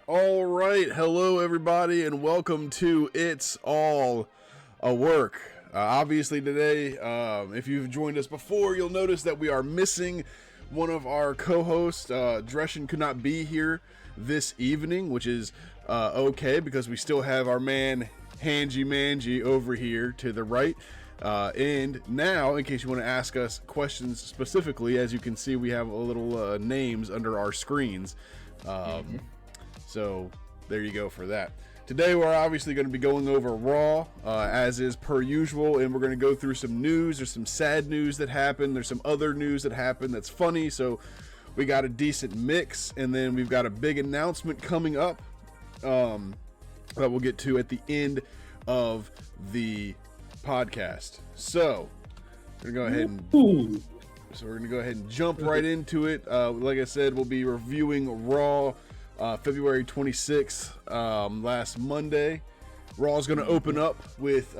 All right, hello everybody, and welcome to It's All a Work. Obviously, today, if you've joined us before, you'll notice that we are missing one of our co-hosts. Dreschen could not be here this evening, which is okay because we still have our man Hanji Manji over here to the right. And now, in case you want to ask us questions specifically, as you can see, we have a little names under our screens. So there you go for that. Today we're obviously going to be going over Raw, as is per usual, and we're going to go through some news. There's some sad news that happened. There's some other news that happened that's funny. So we got a decent mix, and then we've got a big announcement coming up that we'll get to at the end of the podcast. So we're going to go ahead and jump right into it. Like I said, we'll be reviewing Raw. February 26th, last Monday. Raw's going to open up with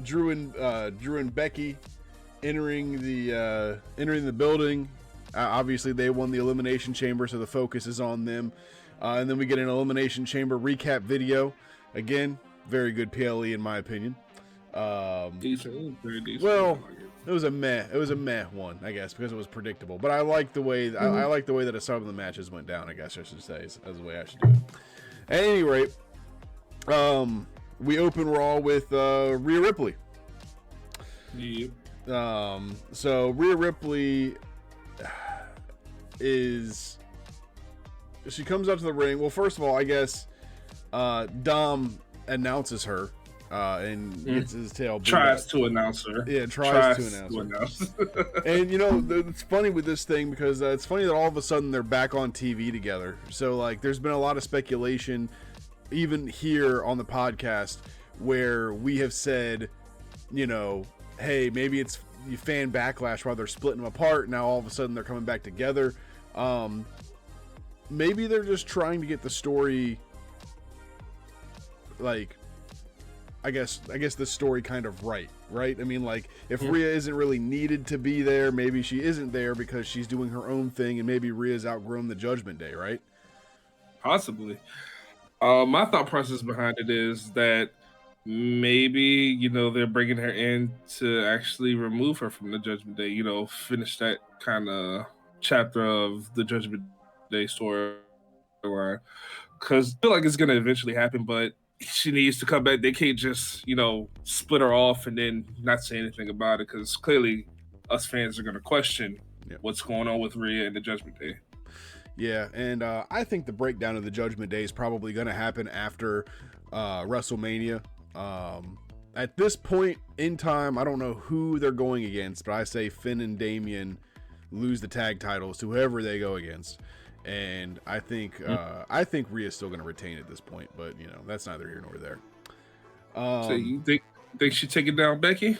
Drew and Becky entering the building. Obviously, they won the Elimination Chamber, so the focus is on them. And then we get an Elimination Chamber recap video. Again, very good PLE in my opinion. Decent, very decent. Well, it was a meh one, I guess, because it was predictable. But I like the way I like the way that some of the matches went down. I guess I should say is the way I should do it. At any rate, we open Raw with Rhea Ripley. Yep. So Rhea Ripley she comes out to the ring. Well, first of all, I guess Dom announces her. And gets his tail beat tries up. to announce her. Yeah, tries to announce her. And you know, it's funny with this thing because it's funny that all of a sudden they're back on TV together. So like, there's been a lot of speculation, even here on the podcast, where we have said, you know, hey, maybe it's fan backlash while they're splitting them apart. Now all of a sudden they're coming back together. Maybe they're just trying to get the story, like, I guess the story kind of right? I mean, like, if Rhea isn't really needed to be there, maybe she isn't there because she's doing her own thing, and maybe Rhea's outgrown the Judgment Day, right? Possibly. My thought process behind it is that maybe, you know, they're bringing her in to actually remove her from the Judgment Day, you know, finish that kind of chapter of the Judgment Day storyline. Because I feel like it's going to eventually happen, but she needs to come back. They can't just, you know, split her off and then not say anything about it, because clearly us fans are going to question what's going on with Rhea and the Judgment Day. Yeah, and I think the breakdown of the Judgment Day is probably going to happen after WrestleMania. At this point in time, I don't know who they're going against, but I say Finn and Damian lose the tag titles to whoever they go against. And I think Rhea's still going to retain at this point, but you know, that's neither here nor there. So you think she take it down Becky?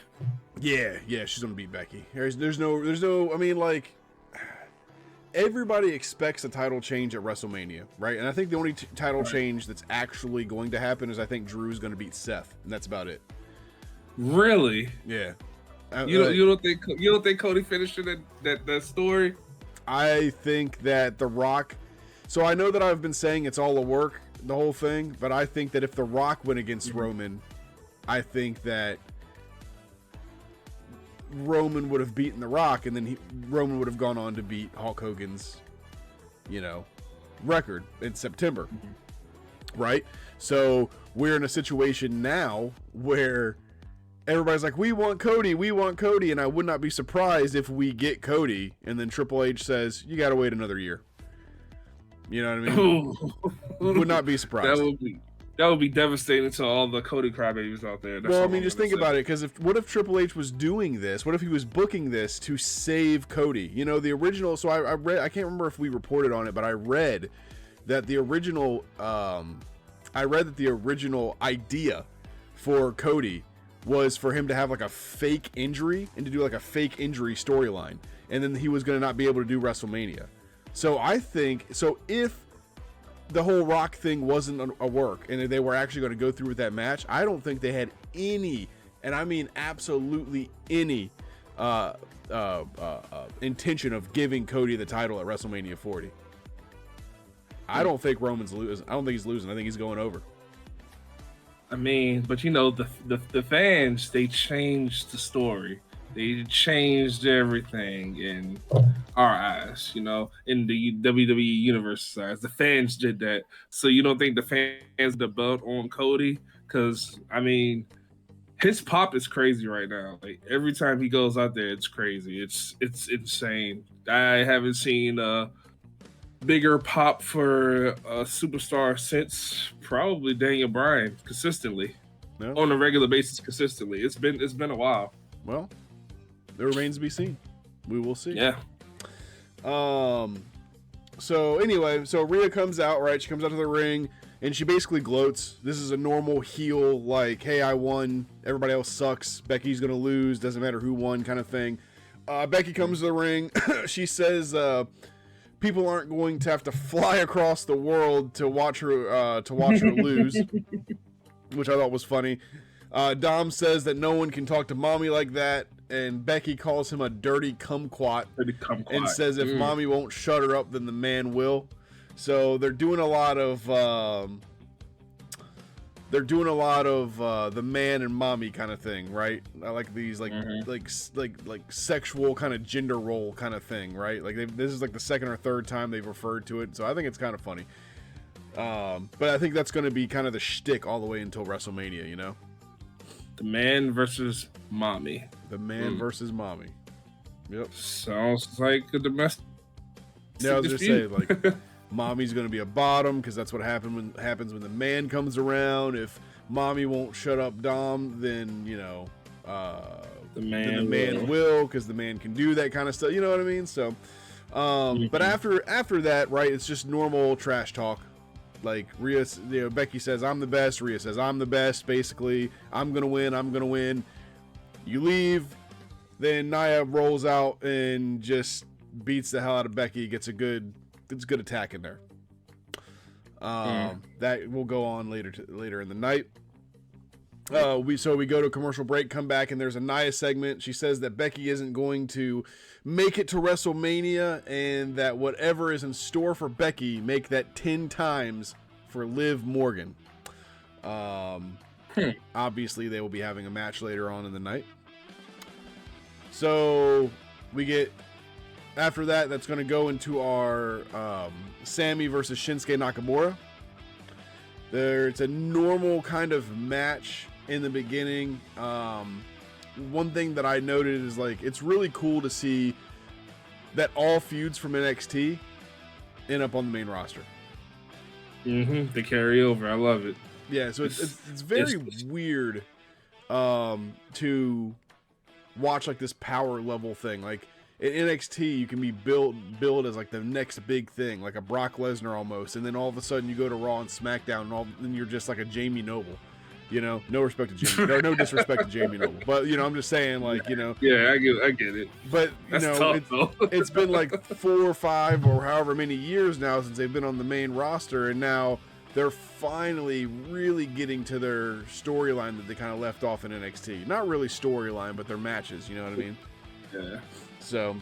Yeah, she's going to beat Becky. There's no. I mean, like, everybody expects a title change at WrestleMania, right? And I think the only title change that's actually going to happen is I think Drew's going to beat Seth, and that's about it. Really? Yeah. You don't think Cody finished that story? I think that The Rock. So I know that I've been saying it's all a work, the whole thing, but I think that if The Rock went against Roman, I think that Roman would have beaten The Rock, and then Roman would have gone on to beat Hulk Hogan's, you know, record in September, right? So we're in a situation now where everybody's like, we want Cody, and I would not be surprised if we get Cody, and then Triple H says, you gotta wait another year. You know what I mean? Would not be surprised. That would be devastating to all the Cody crybabies out there. Well, I mean, just think about it, because what if Triple H was doing this? What if he was booking this to save Cody? You know, the original. So I read. I can't remember if we reported on it, but I read that the original. The original idea for Cody was for him to have like a fake injury and to do like a fake injury storyline, and then he was going to not be able to do WrestleMania. So I think if the whole Rock thing wasn't a work and they were actually going to go through with that match, I don't think they had any, and I mean absolutely any, intention of giving Cody the title at WrestleMania 40. I don't think Roman's losing. I don't think he's losing. I think he's going over. I mean, but you know, the fans, they changed the story. They changed everything in our eyes, you know, in the WWE universe's eyes. The fans did that. So you don't think the fans the belt on Cody? Because I mean, his pop is crazy right now. Like every time he goes out there, it's crazy. It's insane. I haven't seen bigger pop for a superstar since probably Daniel Bryan consistently No? on a regular basis. Consistently, it's been a while. Well, it remains to be seen. We will see. Yeah. So anyway, so Rhea comes out, right? She comes out to the ring and she basically gloats. This is a normal heel, like, hey, I won. Everybody else sucks. Becky's gonna lose. Doesn't matter who won, kind of thing. Becky comes to the ring. She says people aren't going to have to fly across the world to watch her lose, which I thought was funny. Dom says that no one can talk to mommy like that, and Becky calls him a dirty kumquat and says if mommy won't shut her up, then the man will. So they're doing a lot of the man and mommy kind of thing, right? I like these like sexual kind of gender role kind of thing, right? Like this is like the second or third time they've referred to it, so I think it's kind of funny. But I think that's going to be kind of the shtick all the way until WrestleMania, you know? The man versus mommy. The man versus mommy. Yep. Sounds like a domestic. Yeah, I was just saying, like, mommy's going to be a bottom because that's what happens when the man comes around. If mommy won't shut up Dom, then, you know, the man will, because the man can do that kind of stuff. You know what I mean? So, but after that, right, it's just normal trash talk. Like Rhea, you know, Becky says, I'm the best. Rhea says, I'm the best. Basically, I'm going to win. You leave. Then Nia rolls out and just beats the hell out of Becky. Gets a good attack in there. That will go on later in the night. We go to a commercial break, come back, and there's a Nia segment. She says that Becky isn't going to make it to WrestleMania, and that whatever is in store for Becky, make that 10 times for Liv Morgan. Obviously, they will be having a match later on in the night. So we get after that. That's going to go into our Sammy versus Shinsuke Nakamura. It's a normal kind of match in the beginning. One thing that I noted is, like, it's really cool to see that all feuds from NXT end up on the main roster. They carry over. I love it. Yeah, so it's very weird to watch like this power level thing. Like in NXT, you can be built as like the next big thing, like a Brock Lesnar almost, and then all of a sudden you go to Raw and SmackDown, and you're just like a Jamie Noble. You know, no respect to Jamie, no disrespect to Jamie Noble, but you know, I'm just saying, like, you know. Yeah, I get it. But you That's know, tough, it's been like 4 or 5 or however many years now since they've been on the main roster, and now they're finally really getting to their storyline that they kind of left off in NXT. Not really storyline, but their matches. You know what I mean? Yeah. So,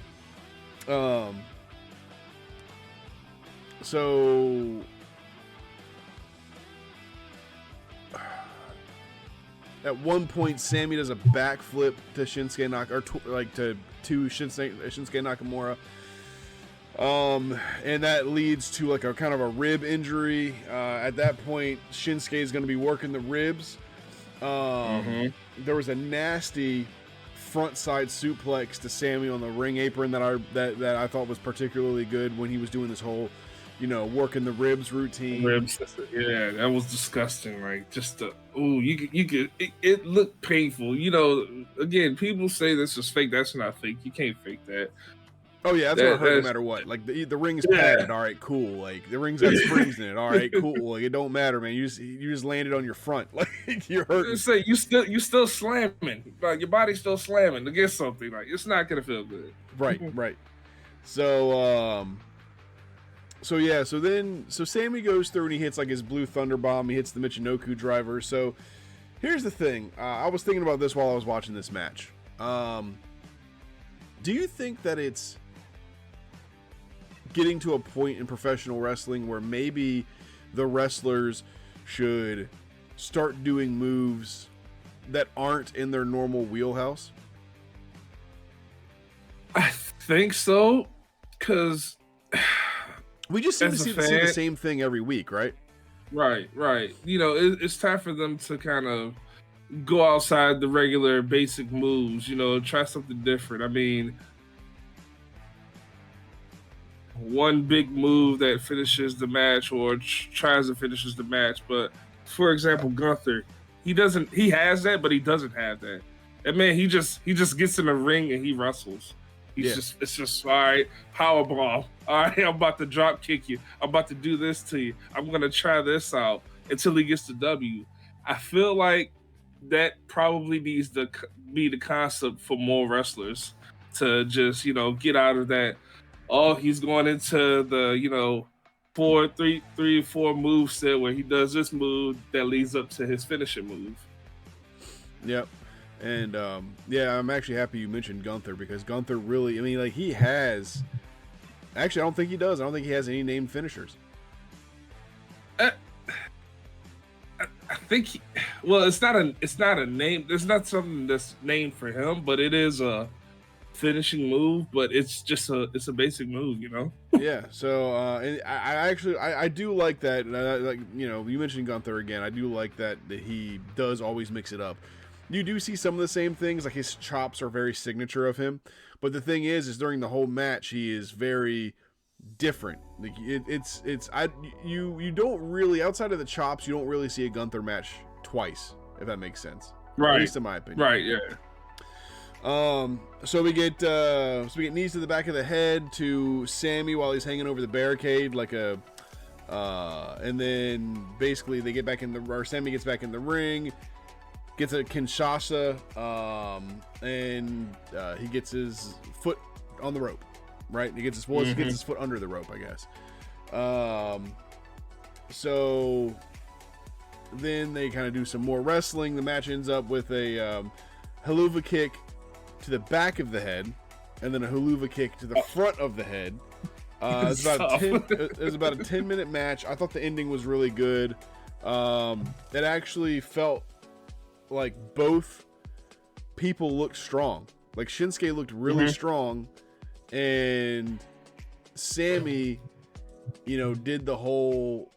at one point, Sammy does a backflip to Shinsuke Nakamura. And that leads to like a kind of a rib injury. At that point, Shinsuke is going to be working the ribs. There was a nasty front side suplex to Sammy on the ring apron that I thought was particularly good when he was doing this whole, you know, working the ribs routine. Yeah, that was disgusting. Like, just it looked painful. You know, again, people say this is fake. That's not fake. You can't fake that. Oh yeah, that's gonna hurt no matter what. Like the ring's padded. All right, cool. Like the ring's got springs in it. All right, cool. Like it don't matter, man. You just landed on your front. Like you're hurting. Say you still slamming. Like your body's still slamming to get something. Like it's not gonna feel good. Right. So Sammy goes through and he hits like his blue thunder bomb. He hits the Michinoku driver. So here's the thing. I was thinking about this while I was watching this match. Do you think getting to a point in professional wrestling where maybe the wrestlers should start doing moves that aren't in their normal wheelhouse? I think so, because we just seem to see the same thing every week, right? Right. You know, it's time for them to kind of go outside the regular basic moves, you know, try something different. I mean, one big move that finishes the match or tries to finishes the match. But for example, Gunther, he has that, but he doesn't have that. And man, he just gets in the ring and he wrestles. It's just all right, power bomb. All right, I'm about to drop kick you. I'm about to do this to you. I'm gonna try this out until he gets the W. I feel like that probably needs to be the concept for more wrestlers to just, you know, get out of that. Oh, he's going into the, you know, 4 move set where he does this move that leads up to his finishing move. Yep. And yeah, I'm actually happy you mentioned Gunther, because Gunther really, I mean, like, he has. Actually, I don't think he does. I don't think he has any named finishers. I think, well, it's not a name. There's not something that's named for him, but it is a finishing move. But it's just it's a basic move, you know. Yeah. So and I do like that. Like, you know, you mentioned Gunther again. I do like that he does always mix it up. You do see some of the same things, like his chops are very signature of him. But the thing is during the whole match, he is very different. Like you don't really, outside of the chops, you don't really see a Gunther match twice, if that makes sense. Right. At least in my opinion. Right. Yeah. So we get knees to the back of the head to Sammy while he's hanging over the barricade, like a, and then basically they get back in or Sammy gets back in the ring. Gets a Kinshasa, and he gets his foot on the rope, right? He gets his foot under the rope, I guess. So then they kind of do some more wrestling. The match ends up with a haluva kick to the back of the head, and then a haluva kick to the front of the head. It was about a 10-minute match. I thought the ending was really good. It actually felt like both people looked strong. Like Shinsuke looked really strong, and Sammy, you know, did the whole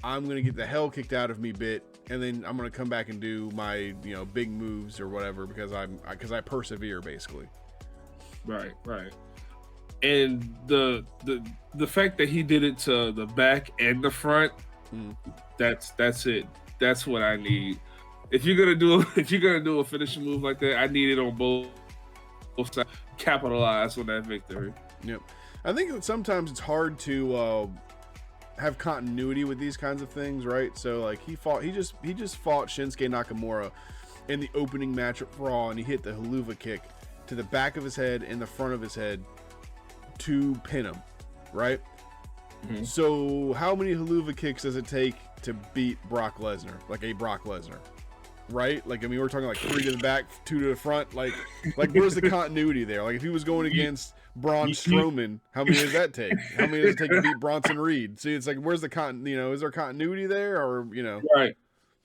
I'm gonna get the hell kicked out of me bit, and then I'm gonna come back and do my, you know, big moves or whatever because I persevere, basically. Right. And the fact that he did it to the back and the front, that's it. That's what I need. If you're gonna do a finishing move like that, I need it on both sides. Capitalize on that victory. Yep. I think that sometimes it's hard to have continuity with these kinds of things, right? So like he just fought Shinsuke Nakamura in the opening match at Raw, and he hit the haluva kick to the back of his head and the front of his head to pin him, right? So how many haluva kicks does it take to beat Brock Lesnar? Like a Brock Lesnar, right? Like, I mean, we're talking like 3 to the back, 2 to the front. Like where's the continuity there? Like if he was going against Braun Strowman, how many does that take? How many does it take to beat Bronson Reed? See, it's like, where's the is there continuity there, or, you know? Right.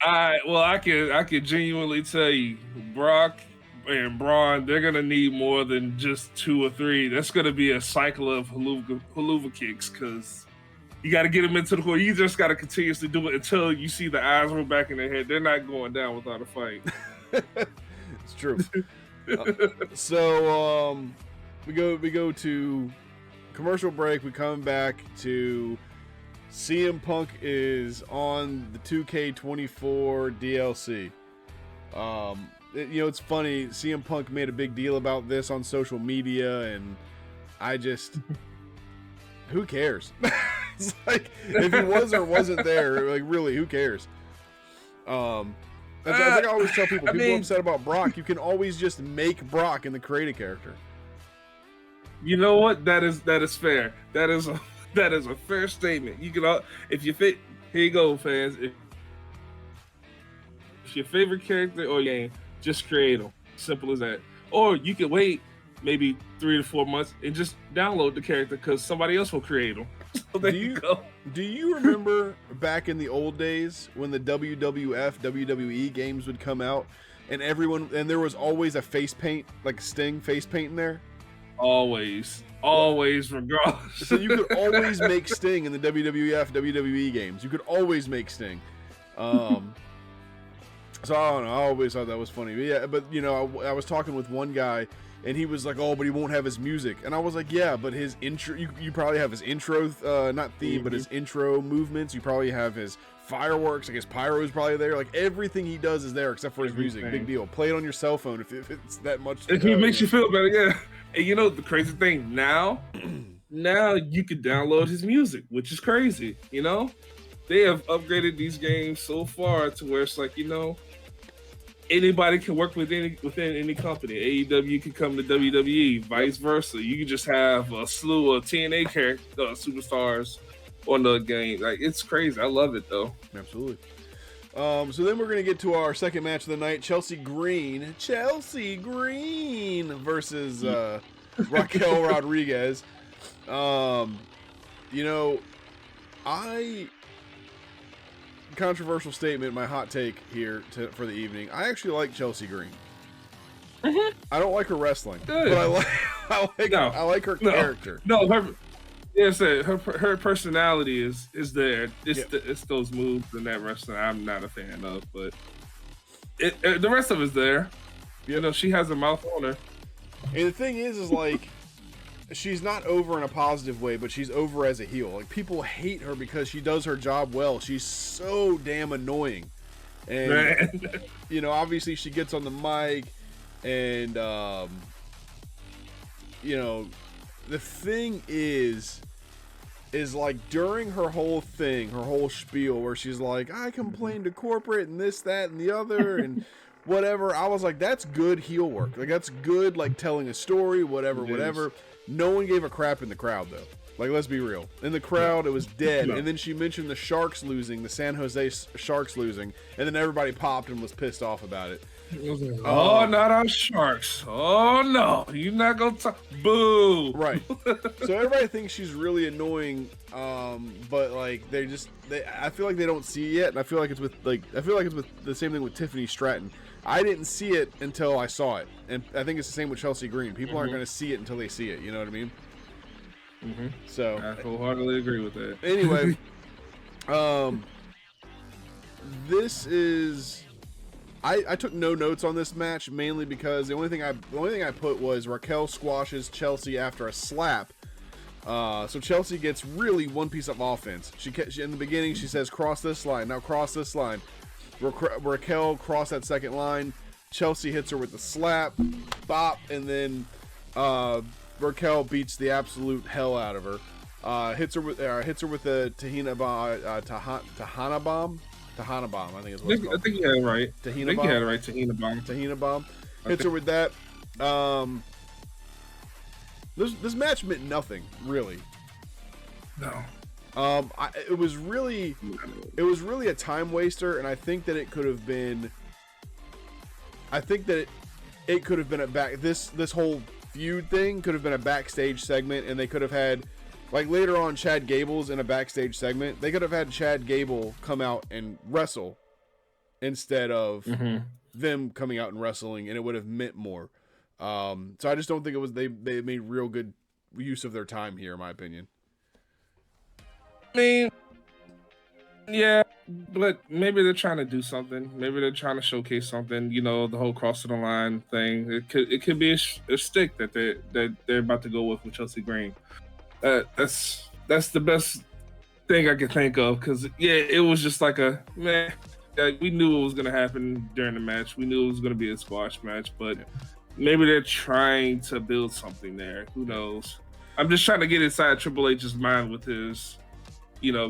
I could genuinely tell you, Brock and Braun, they're gonna need more than just 2 or 3. That's gonna be a cycle of haluva kicks, because you got to get them into the corner. You just got to continuously do it until you see the eyes roll back in their head. They're not going down without a fight. It's true. So we go to commercial break. We come back to CM Punk is on the 2K24 DLC. You know, it's funny. CM Punk made a big deal about this on social media, and I just, who cares? It's like, if he was or wasn't there, like, really, who cares? That's like I always tell people. People are upset about Brock. You can always just make Brock and then create a character. You know what? That is fair. That is a fair statement. You can, if you fit. Here you go, fans. If your favorite character or game, just create them. Simple as that. Or you can wait maybe 3 to 4 months and just download the character because somebody else will create them. So there you go. Do you remember back in the old days when the WWF, WWE games would come out and there was always a face paint, like Sting face paint in there? Always, regardless. So you could always make Sting in the WWF, WWE games. You could always make Sting. So I don't know. I always thought that was funny. But yeah, but you know, I was talking with one guy, and he was like, "Oh, but he won't have his music." And I was like, "Yeah, but his intro. You probably have his intro, not theme, but his intro movements. You probably have his fireworks. I guess pyro is probably there. Like everything he does is there except for his music. Big deal. Play it on your cell phone if it's that much. If it makes you feel better, yeah. And you know the crazy thing now, now you could download his music, which is crazy. You know, they have upgraded these games so far to where it's like, you know, anybody can work within any company. AEW can come to WWE, vice versa. You can just have a slew of TNA character superstars on the game. Like, it's crazy. I love it though. Absolutely. So then we're gonna get to our second match of the night: Chelsea Green versus Raquel Rodriguez. You know, controversial statement, my hot take here for the evening. I actually like Chelsea Green. I don't like her wrestling, but I like her character. No, her personality is there. It's those moves and that wrestling I'm not a fan of, but the rest of it's there. You know, she has a mouth on her. And the thing is like, she's not over in a positive way, but she's over as a heel. Like, people hate her because she does her job well. She's so damn annoying. And, you know, obviously she gets on the mic and, you know, the thing is like during her whole spiel where she's like, I complained to corporate and this, that, and the other, and whatever. I was like, that's good heel work. Like, that's good, like, telling a story, whatever. No one gave a crap in the crowd, though. Like, let's be real. In the crowd, it was dead. And then she mentioned the Sharks losing, the San Jose Sharks losing, and then everybody popped and was pissed off about it. Oh, not our Sharks. Oh, no. You're not going to talk. Boo. Right. So everybody thinks she's really annoying, but, like, I feel like they don't see it yet, and I feel like it's with the same thing with Tiffany Stratton. I didn't see it until I saw it, and I think it's the same with Chelsea Green. People aren't going to see it until they see it. You know what I mean? So I wholeheartedly agree with that. Anyway, this is. I took no notes on this match mainly because the only thing I put was Raquel squashes Chelsea after a slap. So Chelsea gets really one piece of offense. She in the beginning she says cross this line, now cross this line. Raquel crossed that second line. Chelsea hits her with the slap, bop, and then Raquel beats the absolute hell out of her. Hits her with the Tahana bomb. I think is what it's called. I think you had it right. Tahina bomb. Hits her with that. This match meant nothing, really. No. It was really a time waster, and I think that it could have been. I think that it could have been this whole feud thing could have been a backstage segment, and they could have had, like, later on, Chad Gable's in a backstage segment. They could have had Chad Gable come out and wrestle instead of them coming out and wrestling, and it would have meant more. So I just don't think it was they made real good use of their time here, in my opinion. I mean, yeah, but maybe they're trying to do something. Maybe they're trying to showcase something. You know, the whole crossing the line thing. It could be a stick that they're about to go with Chelsea Green. That's the best thing I could think of, because it was just like a man. We knew it was gonna happen during the match. We knew it was gonna be a squash match, but maybe they're trying to build something there. Who knows? I'm just trying to get inside Triple H's mind with his,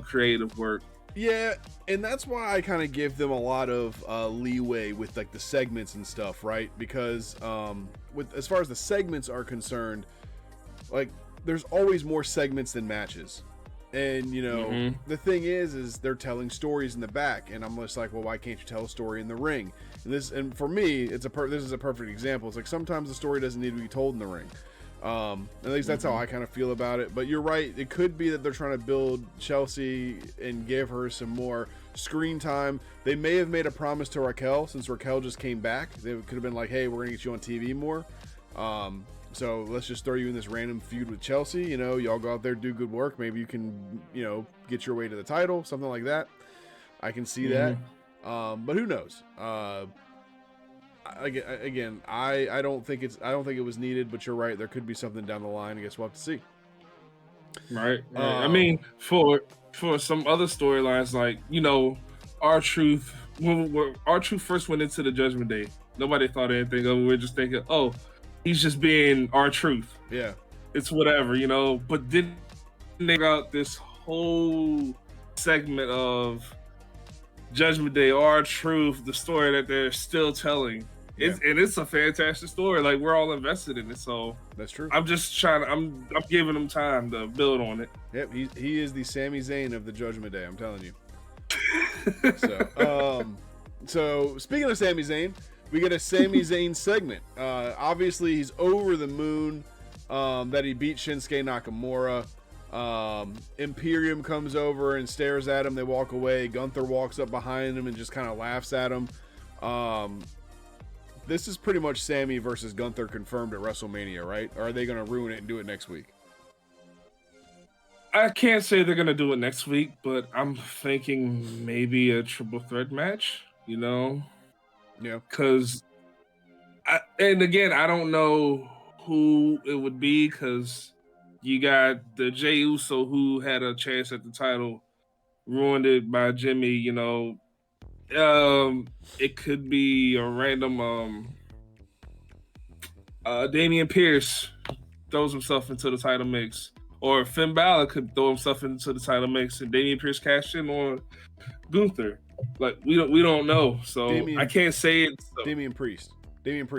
creative work. Yeah, and that's why I kind of give them a lot of leeway with, like, the segments and stuff, right? Because as far as the segments are concerned, like, there's always more segments than matches. And, the thing is they're telling stories in the back, and I'm just like, well, why can't you tell a story in the ring? And for me, this is a perfect example. It's like sometimes the story doesn't need to be told in the ring. At least that's how I kind of feel about it. But you're right. It could be that they're trying to build Chelsea and give her some more screen time. They may have made a promise to Raquel since Raquel just came back. They could have been like, hey, we're going to get you on TV more. So let's just throw you in this random feud with Chelsea. You know, y'all go out there, do good work. Maybe you can, you know, get your way to the title, something like that. I can see that. But who knows? Again, I don't think it was needed, but you're right. There could be something down the line. I guess we'll have to see. Right. I mean, for some other storylines, like, you know, R-Truth, when R-Truth first went into the Judgment Day, nobody thought anything of it. We were just thinking, oh, he's just being R-Truth. Yeah. It's whatever, you know. But then they got this whole segment of Judgment Day, R-Truth, the story that they're still telling. And it's a fantastic story. Like, we're all invested in it. So that's true. I'm just I'm giving them time to build on it. Yep, he is the Sami Zayn of the Judgment Day. I'm telling you. So speaking of Sami Zayn, we get a Sami Zayn segment. Obviously, he's over the moon that he beat Shinsuke Nakamura. Imperium comes over and stares at him. They walk away. Gunther walks up behind him and just kind of laughs at him. This is pretty much Sami versus Gunther confirmed at WrestleMania, right? Or are they going to ruin it and do it next week? I can't say they're going to do it next week, but I'm thinking maybe a triple threat match, you know? Yeah. Because, and again, I don't know who it would be, because you got the Jey Uso, who had a chance at the title, ruined it by Jimmy, you know. It could be a random Damian Pierce throws himself into the title mix, or Finn Balor could throw himself into the title mix and Damian Pierce cash in on Gunther. Like, we don't know, so I can't say it. So. Damian Priest. Did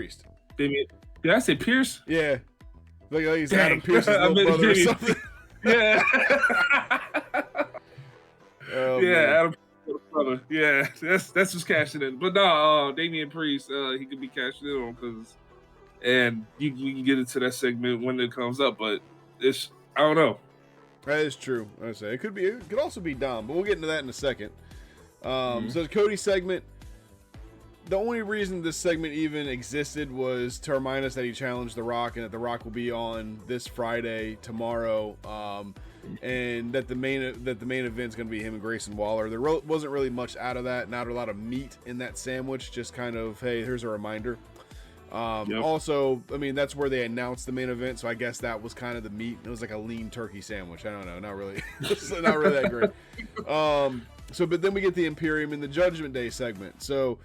I say Pierce? Yeah, like he's Adam Pierce's little brother or something. Yeah. Oh, yeah, man. Adam. Brother. Yeah, that's just cashing in. But no, Damian Priest, he could be cashing in on, because, and we can get into that segment when it comes up. But I don't know. That is true. I say it could also be Dom, but we'll get into that in a second. So the Cody segment. The only reason this segment even existed was to remind us that he challenged The Rock, and that The Rock will be on this Friday, tomorrow, and that the main event is going to be him and Grayson Waller. There wasn't really much out of that, not a lot of meat in that sandwich, just kind of, hey, here's a reminder. Also, I mean, that's where they announced the main event, so I guess that was kind of the meat. It was like a lean turkey sandwich. I don't know, not really, not really that great. But then we get the Imperium in the Judgment Day segment. So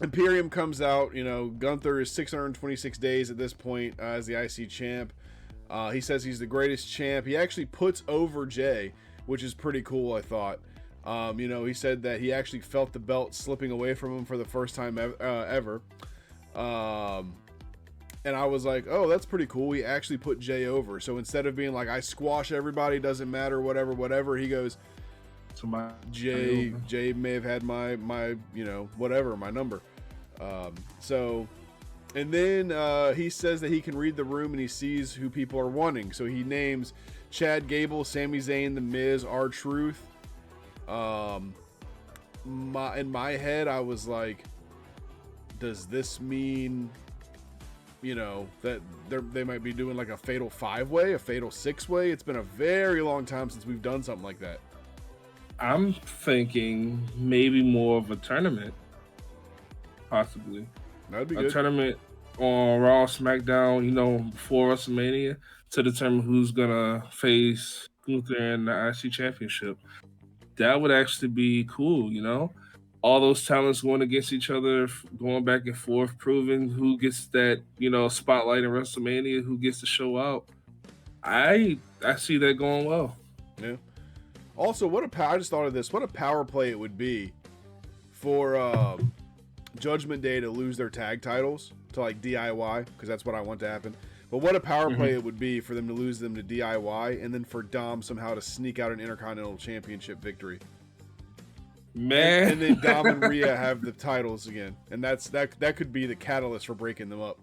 Imperium comes out. You know, Gunther is 626 days at this point as the IC champ. He says he's the greatest champ. He actually puts over Jay, which is pretty cool, I thought. You know, he said that he actually felt the belt slipping away from him for the first time ever. And I was like, oh, that's pretty cool. He actually put Jay over. So instead of being like, I squash everybody, doesand matter, whatever, he goes, Jay may have had my you know, whatever, my number. And then he says that he can read the room and he sees who people are wanting. So he names Chad Gable, Sami Zayn, The Miz, R-Truth. In my head, I was like, does this mean, you know, that they might be doing like a fatal 5-way, a fatal 6-way? It's been a very long time since we've done something like that. I'm thinking maybe more of a tournament, possibly. That'd be a good. Tournament on Raw, SmackDown, you know, before WrestleMania, to determine who's gonna face Gunther in the IC Championship. That would actually be cool, you know. All those talents going against each other, going back and forth, proving who gets that, you know, spotlight in WrestleMania, who gets to show out. I see that going well. Yeah. Also, I just thought of this. What a power play it would be for Judgment Day to lose their tag titles to like DIY, because that's what I want to happen. But what a power play it would be for them to lose them to DIY, and then for Dom somehow to sneak out an Intercontinental Championship victory. Man. And then Dom and Rhea have the titles again, and that could be the catalyst for breaking them up.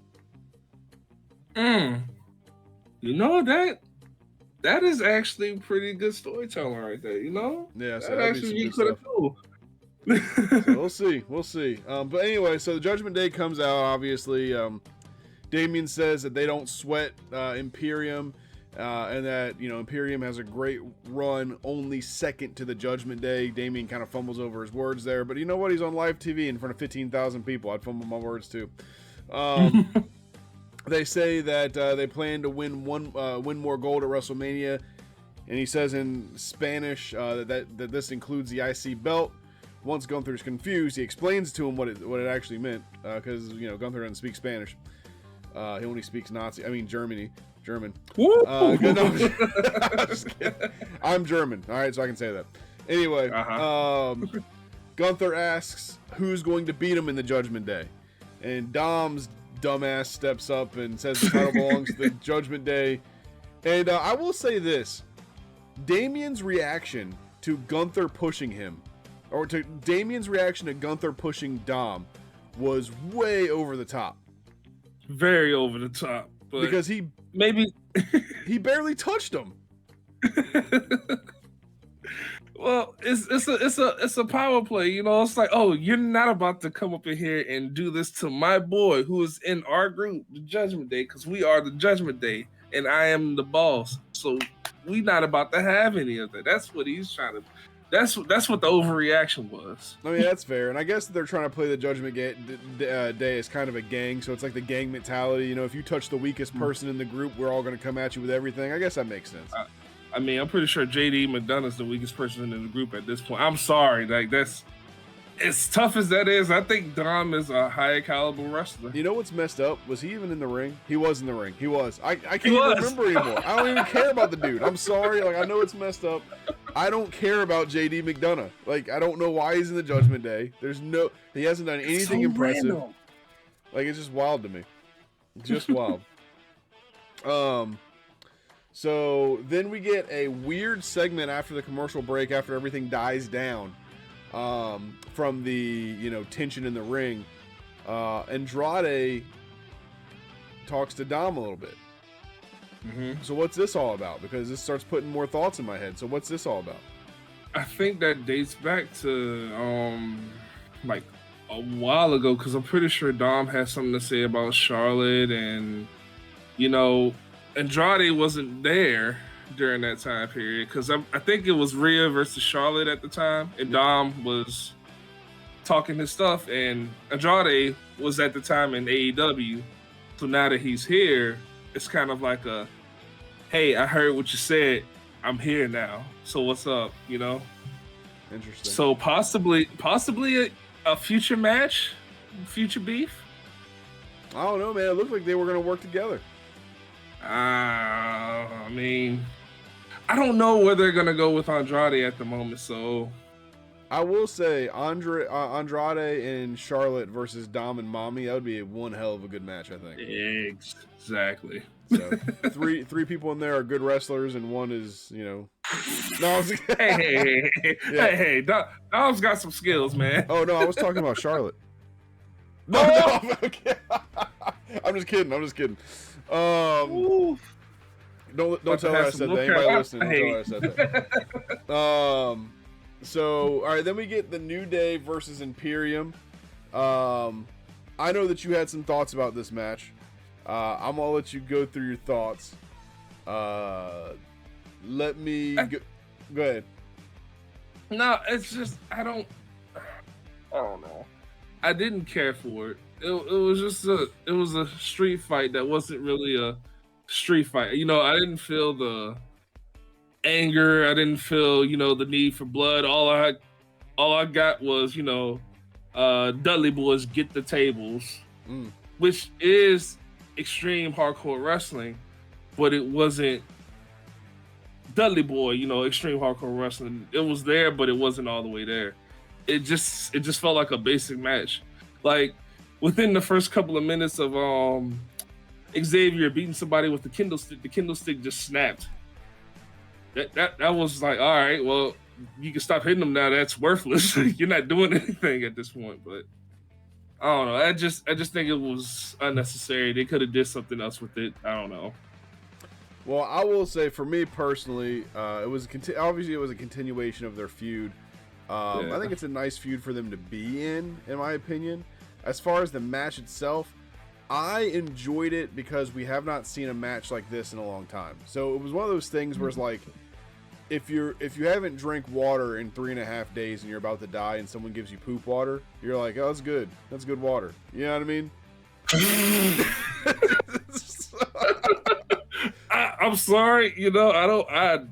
You know that is actually pretty good storytelling right there. You know, Yeah, so that actually be could cool. So we'll see. But anyway, so the Judgment Day comes out. Obviously, Damian says that they don't sweat Imperium, and that Imperium has a great run, only second to the Judgment Day. Damian kind of fumbles over his words there, but you know what? He's on live TV in front of 15,000 people. I'd fumble my words too. They say that they plan to win more gold at WrestleMania, and he says in Spanish that this includes the IC belt. Once Gunther's confused, he explains to him what it actually meant, because Gunther doesn't speak Spanish. He only speaks German. No, I'm just kidding. I'm German, all right, so I can say that. Anyway, Gunther asks who's going to beat him in the Judgment Day, and Dom's dumbass steps up and says the title belongs to the Judgment Day. And I will say this: Damian's reaction to Gunther pushing him, or to Damian's reaction to Gunther pushing Dom, was way over the top. Very over the top. But because he barely touched him. Well, it's a power play, It's like, oh, you're not about to come up in here and do this to my boy who is in our group, the Judgment Day, because we are the Judgment Day, and I am the boss. So we not about to have any of that. That's what he's trying to. That's what the overreaction was. I mean, that's fair, and I guess they're trying to play the Judgment Day as kind of a gang, so it's like the gang mentality. If you touch the weakest person in the group, we're all going to come at you with everything. I guess that makes sense. I'm pretty sure JD McDonough's the weakest person in the group at this point. I'm sorry, that's as tough as that is. I think Dom is a high caliber wrestler. You know what's messed up? Was he even in the ring? He was in the ring. He was. I can't even remember anymore. I don't even care about the dude. I'm sorry. I know it's messed up. I don't care about JD McDonough. I don't know why he's in the Judgment Day. He hasn't done anything impressive. Random. It's just wild to me. Just wild. So then we get a weird segment after the commercial break, after everything dies down, from the tension in the ring. Andrade talks to Dom a little bit. So what's this all about? Because this starts putting more thoughts in my head. So what's this all about? I think that dates back to a while ago, because I'm pretty sure Dom has something to say about Charlotte, and Andrade wasn't there during that time period, because I think it was Rhea versus Charlotte at the time, and Dom was talking his stuff, and Andrade was at the time in AEW. So now that he's here, it's kind of like a, hey, I heard what you said. I'm here now. So what's up? Interesting. So possibly a future match, future beef. I don't know, man. It looked like they were going to work together. I don't know where they're gonna go with Andrade at the moment. So I will say Andrade and Charlotte versus Dom and Mommy, that would be one hell of a good match, I think. Exactly. So three people in there are good wrestlers, and one is No, hey, Dom's got some skills, man. Oh no, I was talking about Charlotte. No, okay. I'm just kidding. Don't tell her I said that. Anybody listening, don't tell her I said that. So, all right, then we get the New Day versus Imperium. I know that you had some thoughts about this match. I'm gonna let you go through your thoughts. Let me go ahead. No, it's just I don't know. I didn't care for it. It was just a street fight that wasn't really a street fight. I didn't feel the anger. I didn't feel, the need for blood. All I got was, Dudley Boys get the tables, which is extreme hardcore wrestling, but it wasn't Dudley Boy, extreme hardcore wrestling. It was there, but it wasn't all the way there. It just felt like a basic match. Within the first couple of minutes of Xavier beating somebody with the kendo stick just snapped. That was like, all right, well, you can stop hitting them now. That's worthless. You're not doing anything at this point. But I don't know. I just think it was unnecessary. They could have did something else with it. I don't know. Well, I will say for me personally, it was obviously it was a continuation of their feud. I think it's a nice feud for them to be in my opinion. As far as the match itself, I enjoyed it because we have not seen a match like this in a long time. So it was one of those things where it's like, if you haven't drank water in 3.5 days and you're about to die and someone gives you poop water, you're like, oh, that's good water. You know what I mean? I'm sorry, you know, I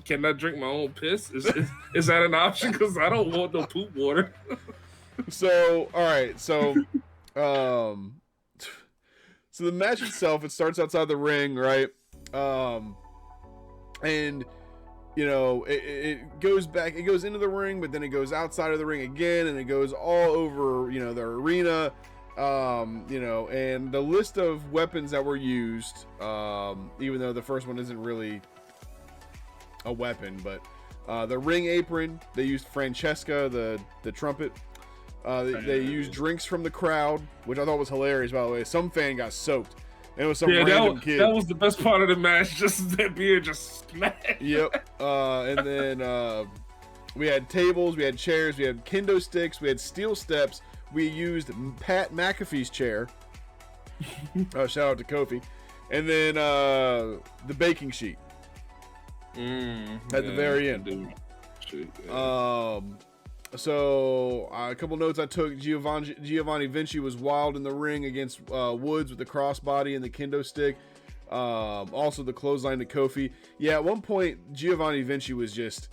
cannot drink my own piss. Is that an option? Because I don't want no poop water. So, all right, so the match itself, it starts outside the ring, right? And you know, it goes back, it goes into the ring, but then it goes outside of the ring again, and it goes all over, you know, the arena. You know, and the list of weapons that were used, even though the first one isn't really a weapon, but the ring apron, they used Francesca, the trumpet. They used drinks from the crowd, which I thought was hilarious, by the way. Some fan got soaked, and it was some random kid. That was the best part of the match, just that beer just smashed. Yep. And then we had tables, we had chairs, we had kendo sticks, we had steel steps. We used Pat McAfee's chair. Shout out to Kofi. And then the baking sheet at the very end. So a couple notes I took. Giovanni Vinci was wild in the ring against Woods with the crossbody and the kendo stick. Also the clothesline to Kofi. Yeah, at one point Giovanni Vinci was just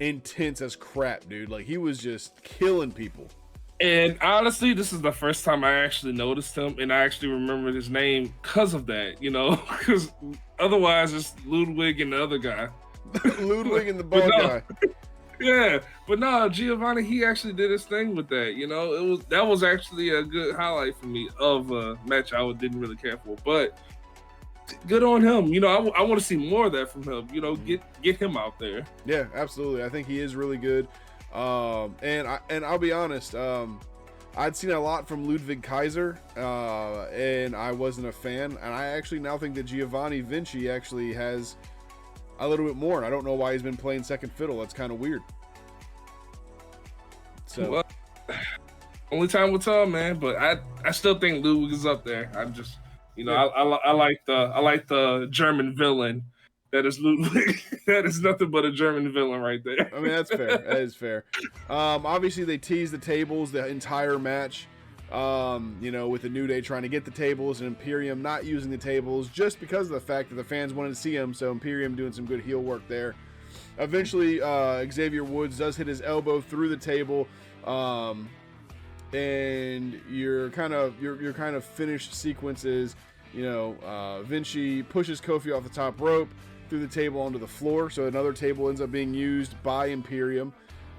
intense as crap, dude. Like, he was just killing people. And honestly, this is the first time I actually noticed him, and I actually remembered his name because of that, you know, because otherwise it's Ludwig and the other guy. Ludwig and the bald guy. Yeah, but no, Giovanni, he actually did his thing with that, you know. That was actually a good highlight for me of a match I didn't really care for, but good on him. You know, I want to see more of that from him. You know, get him out there. Yeah, absolutely. I think he is really good. And I'll be honest, I'd seen a lot from Ludwig Kaiser, and I wasn't a fan. And I actually now think that Giovanni Vinci actually has a little bit more. And I don't know why he's been playing second fiddle. That's kind of weird. So, well, only time will tell, man. But I still think Ludwig is up there. I'm just, you know, I like the German villain. That is Ludwig. That is nothing but a German villain right there. I mean, that's fair. That is fair. Obviously, they teased the tables the entire match, you know, with the New Day trying to get the tables and Imperium not using the tables just because of the fact that the fans wanted to see them. So Imperium doing some good heel work there. Eventually, Xavier Woods does hit his elbow through the table, and your kind of finished sequences. You know, Vinci pushes Kofi off the top rope through the table onto the floor, so another table ends up being used by Imperium,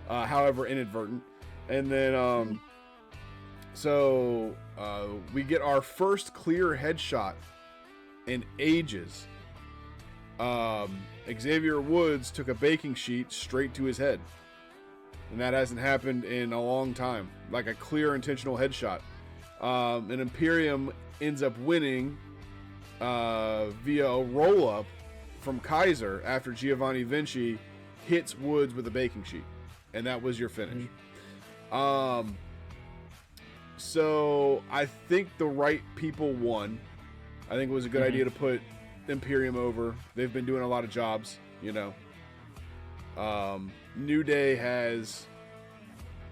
however inadvertent. And then we get our first clear headshot in ages. Xavier Woods took a baking sheet straight to his head, and that hasn't happened in a long time, like a clear intentional headshot. And Imperium ends up winning via a roll-up from Kaiser after Giovanni Vinci hits Woods with a baking sheet, and that was your finish. So I think the right people won. I think it was a good idea to put Imperium over. They've been doing a lot of jobs, you know. New Day has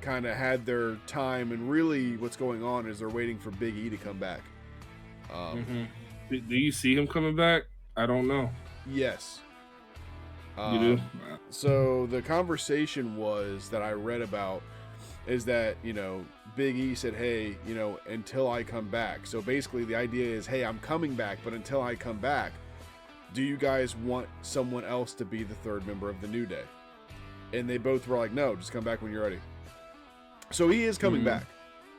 kind of had their time, and really what's going on is they're waiting for Big E to come back. Do you see him coming back? I don't know. Yes. You do? So the conversation that I read about is that, you know, Big E said, hey, you know, until I come back. So basically the idea is, hey, I'm coming back, but until I come back, do you guys want someone else to be the third member of the New Day? And they both were like, no, just come back when you're ready. So he is coming back,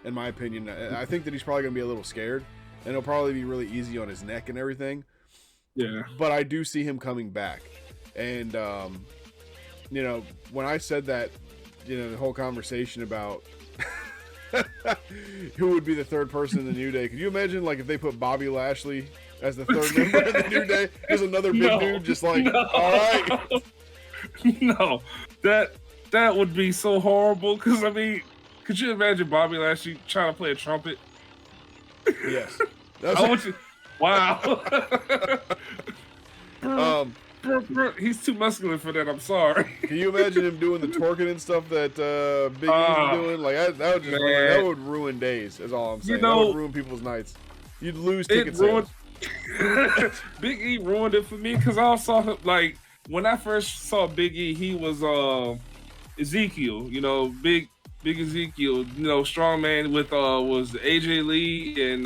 in my opinion. I think that he's probably going to be a little scared, and it'll probably be really easy on his neck and everything. Yeah. But I do see him coming back. And you know, when I said that, you know, the whole conversation about who would be the third person in the New Day, could you imagine, like, if they put Bobby Lashley as the third member of the New Day? There's another big dude just like, all right. No, that would be so horrible. Because, I mean, could you imagine Bobby Lashley trying to play a trumpet? Yes. I want you. Wow. He's too muscular for that. I'm sorry. Can you imagine him doing the twerking and stuff that Big E's doing? Like that would just that would ruin days. Is all I'm saying. You know, that would ruin people's nights. You'd lose ticket sales. Big E ruined it for me because I saw him, like, when I first saw Big E, he was Ezekiel. You know, big Ezekiel. You know, strong man with was AJ Lee and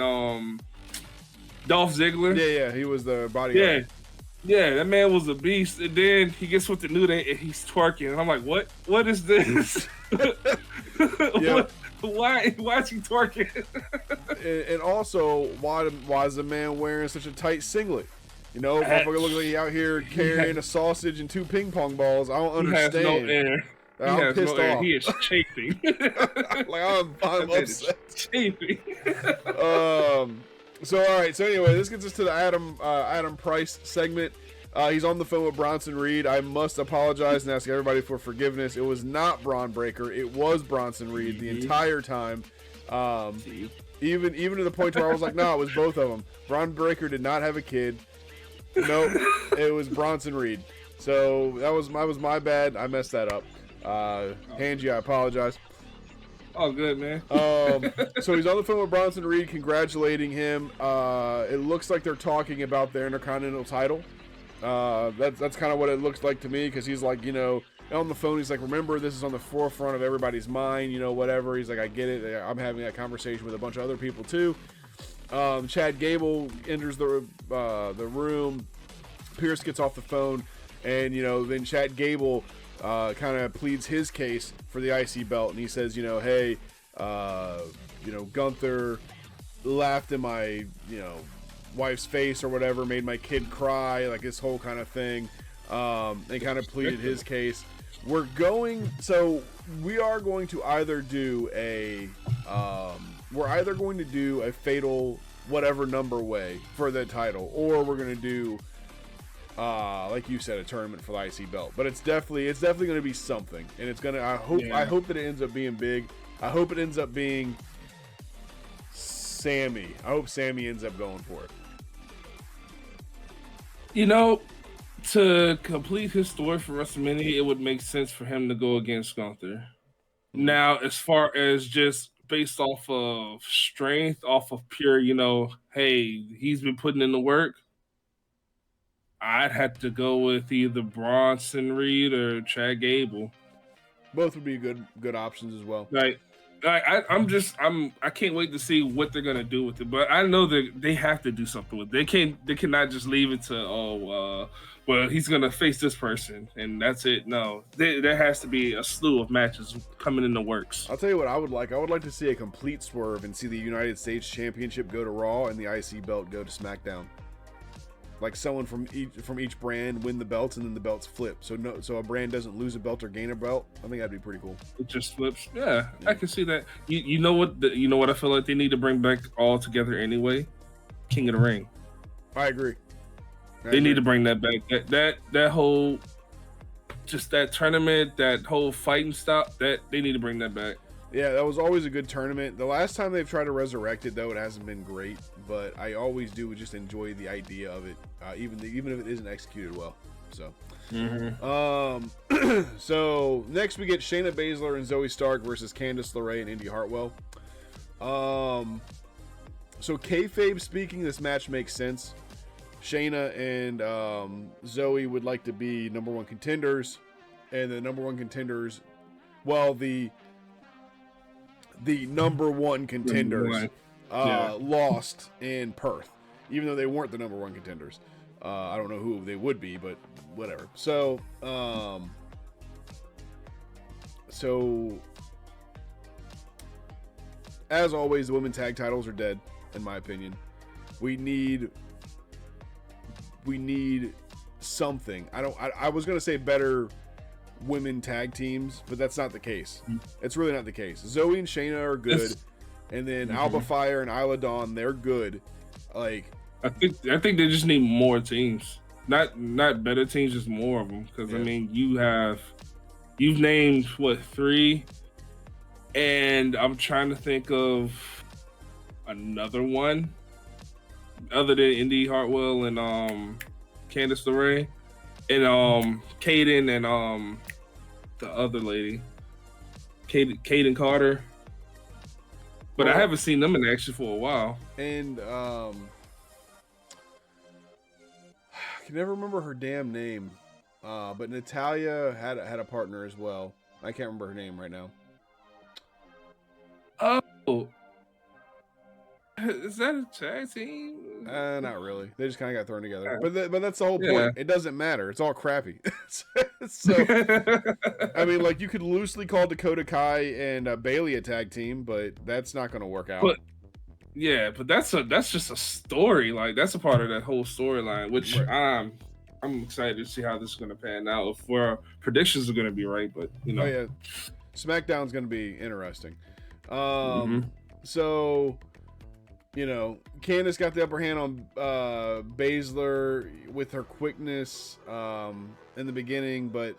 Dolph Ziggler. Yeah, he was the bodyguard. Yeah, that man was a beast. And then he gets with the New Day and he's twerking. And I'm like, what is this? Why is he twerking? And also, why is the man wearing such a tight singlet? You know, motherfucker looks like he out here carrying a sausage and 2 ping pong balls. I don't understand. He has no air. I'm pissed off. He is chafing. Like I'm upset. Chafing. So all right. So anyway, this gets us to the Adam Price segment. He's on the phone with Bronson Reed. I must apologize and ask everybody for forgiveness. It was not Braun Breaker. It was Bronson Reed the entire time. Even to the point where I was like, no, it was both of them. Braun Breaker did not have a kid. Nope, it was Bronson Reed. So that was my bad. I messed that up. Hanji, I apologize. Oh, good, man. So he's on the phone with Bronson Reed, congratulating him. It looks like they're talking about their Intercontinental title. That's kind of what it looks like to me, because he's like, you know, on the phone, he's like, remember, this is on the forefront of everybody's mind, you know, whatever. He's like, I get it. I'm having that conversation with a bunch of other people too. Chad Gable enters the room. Pierce gets off the phone, and, you know, then Chad Gable kind of pleads his case for the IC belt, and he says, you know, hey, you know, Gunther laughed in my, you know, wife's face or whatever, made my kid cry, like this whole kind of thing, and kind of pleaded his case. We are going to either do a fatal whatever number way for the title, or we're going to do like you said, a tournament for the IC belt. But it's definitely going to be something, and it's gonna. I hope that it ends up being big. I hope it ends up being Sammy. I hope Sammy ends up going for it. You know, to complete his story for WrestleMania, it would make sense for him to go against Gunther. Now, as far as just based off of strength, off of pure, you know, hey, he's been putting in the work, I'd have to go with either Bronson Reed or Chad Gable. Both would be good options as well. Like I can't wait to see what they're gonna do with it. But I know that they have to do something with it. They cannot just leave it to well, he's gonna face this person and that's it. No, there has to be a slew of matches coming in the works. I'll tell you what I would like. I would like to see a complete swerve and see the United States Championship go to Raw and the IC belt go to SmackDown. Like someone from each brand win the belts and then the belts flip. So a brand doesn't lose a belt or gain a belt. I think that'd be pretty cool. It just flips. Yeah. I can see that. You know what I feel like they need to bring back all together anyway? King of the Ring. I agree. They need to bring that back. That whole, just that tournament, that whole fighting style, that they need to bring that back. Yeah, that was always a good tournament. The last time they've tried to resurrect it, though, it hasn't been great. But I always do just enjoy the idea of it, even if it isn't executed well. So, so next we get Shayna Baszler and Zoe Stark versus Candice LeRae and Indy Hartwell. So kayfabe speaking, this match makes sense. Shayna and Zoe would like to be number one contenders, and the number one contenders, well, the number one contenders lost in Perth, even though they weren't the number one contenders. I don't know who they would be, but whatever. So as always, the women's tag titles are dead, in my opinion. We need something. I was gonna say better women tag teams, but that's not the case. Mhm. It's really not the case. Zoe and Shayna are good, It's- and then Mhm. Alba Fire and Isla Dawn, they're good. Like, I think they just need more teams, not better teams, just more of them. Because I Yeah. mean, you've named what 3, and I'm trying to think of another one other than Indy Hartwell and Candice LeRae and Kaden and the other lady, Kaden Carter. But I Well- haven't seen them in action for a while. and I can never remember her damn name. But Natalia had a partner as well. I can't remember her name right now. Oh, is that a tag team? Not really. They just kind of got thrown together. Yeah. But that's the whole Yeah. point. It doesn't matter. It's all crappy. So I mean, like, you could loosely call Dakota Kai and Bailey a tag team, but that's not going to work out. But- yeah, but that's just a story. Like that's a part of that whole storyline, which Right. I'm excited to see how this is going to pan out. If our predictions are going to be right, but you know, Oh yeah, SmackDown's going to be interesting. Mhm. So, you know, Candice got the upper hand on Baszler with her quickness in the beginning, but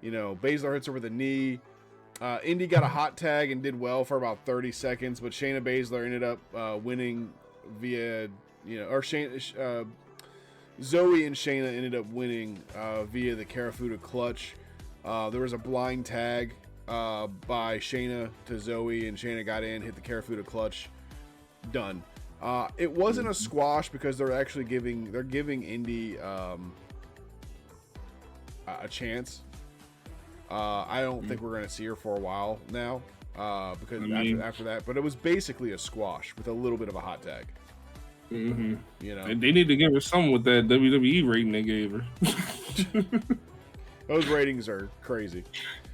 you know, Baszler hits her with a knee. Indy got a hot tag and did well for about 30 seconds, but Shayna Baszler ended up winning via, you know, or Zoe and Shayna ended up winning via the Karafuda clutch. There was a blind tag by Shayna to Zoe, and Shayna got in, hit the Karafuda clutch, done. It wasn't a squash because they're giving Indy a chance. I don't think we're gonna see her for a while now because after that, but it was basically a squash with a little bit of a hot tag. Mm-hmm. You know, They need to give her something with that WWE rating they gave her. those ratings are crazy.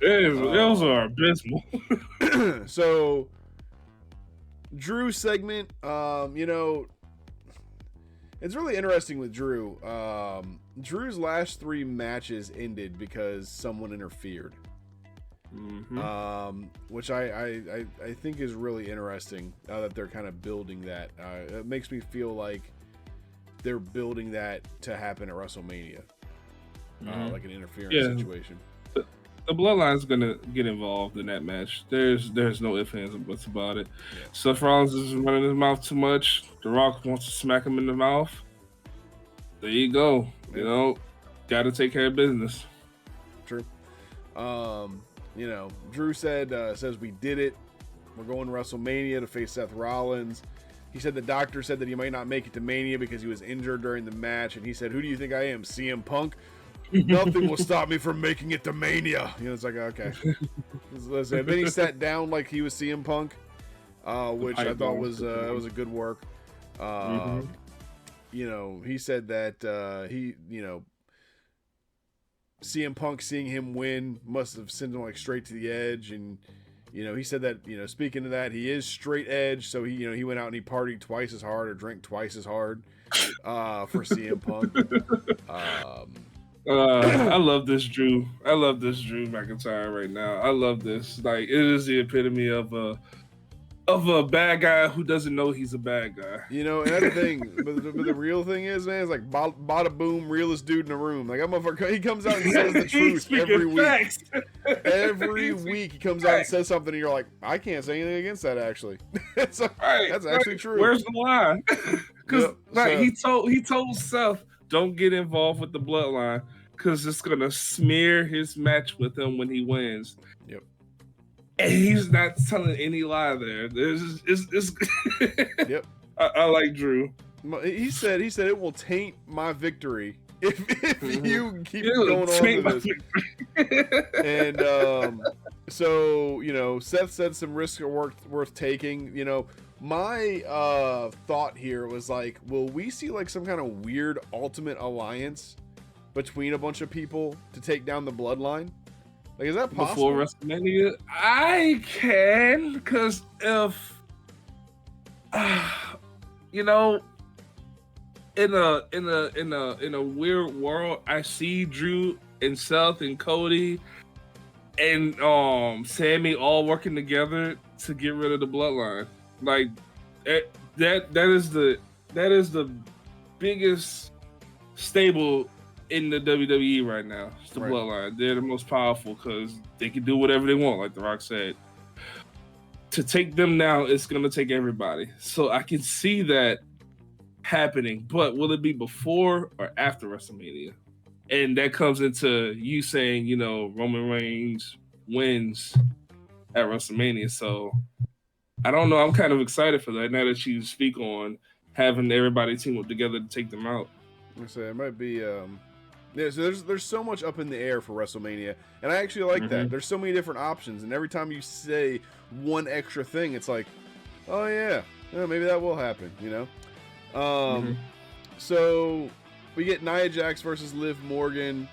Those are abysmal. So, Drew segment, you know, it's really interesting with Drew. Drew's last 3 matches ended because someone interfered. Mm-hmm. Which I think is really interesting now that they're kind of building that. It makes me feel like they're building that to happen at WrestleMania, like an interference situation. The Bloodline's gonna get involved in that match. There's no ifs, ands, or buts about it. Yeah. Seth Rollins is running his mouth too much. The Rock wants to smack him in the mouth. There you go. You know, got to take care of business. True. You know, Drew says we did it. We're going to WrestleMania to face Seth Rollins. He said the doctor said that he might not make it to Mania because he was injured during the match, and he said, "Who do you think I am, CM Punk? Nothing will stop me from making it to Mania." You know, it's like, okay. Listen, then he sat down like he was CM Punk, which I thought was a good work. You know, he said that CM Punk seeing him win must have sent him like straight to the edge, and you know, he said that, you know, speaking of that, he is straight edge, so he went out and he partied twice as hard or drank twice as hard for CM Punk. I love this Drew. I love this Drew McIntyre right now. I love this. Like, it is the epitome of a bad guy who doesn't know he's a bad guy. You know, and that's the thing. But the real thing is, man, it's like bada boom, realest dude in the room. Like, that motherfucker, he comes out and says the truth every week. Every week he comes out and says something, and you're like, I can't say anything against that. Actually, that's actually true. Where's the line? Because Yep, he told Seth, don't get involved with the bloodline because it's gonna smear his match with him when he wins. Yep. And he's not telling any lie there. It's Yep. I like Drew. He said it will taint my victory if you keep It'll going on taint with this. And so, you know, Seth said some risks are worth taking. You know, my thought here was like, will we see like some kind of weird ultimate alliance between a bunch of people to take down the bloodline? Like, is that possible? Before WrestleMania, I can, because if you know, in a weird world, I see Drew and Seth and Cody and Sammy all working together to get rid of the bloodline. Like that is the biggest stable in the WWE right now. It's the bloodline. They're the most powerful because they can do whatever they want, like The Rock said. To take them now, it's gonna take everybody. So I can see that happening, but will it be before or after WrestleMania? And that comes into you saying, Roman Reigns wins at WrestleMania. So I don't know. I'm kind of excited for that now that you speak on having everybody team up together to take them out. I say it might be. Yeah, so there's so much up in the air for WrestleMania, and I actually like that. There's so many different options, and every time you say one extra thing, it's like, oh yeah, maybe that will happen. So we get Nia Jax versus Liv Morgan.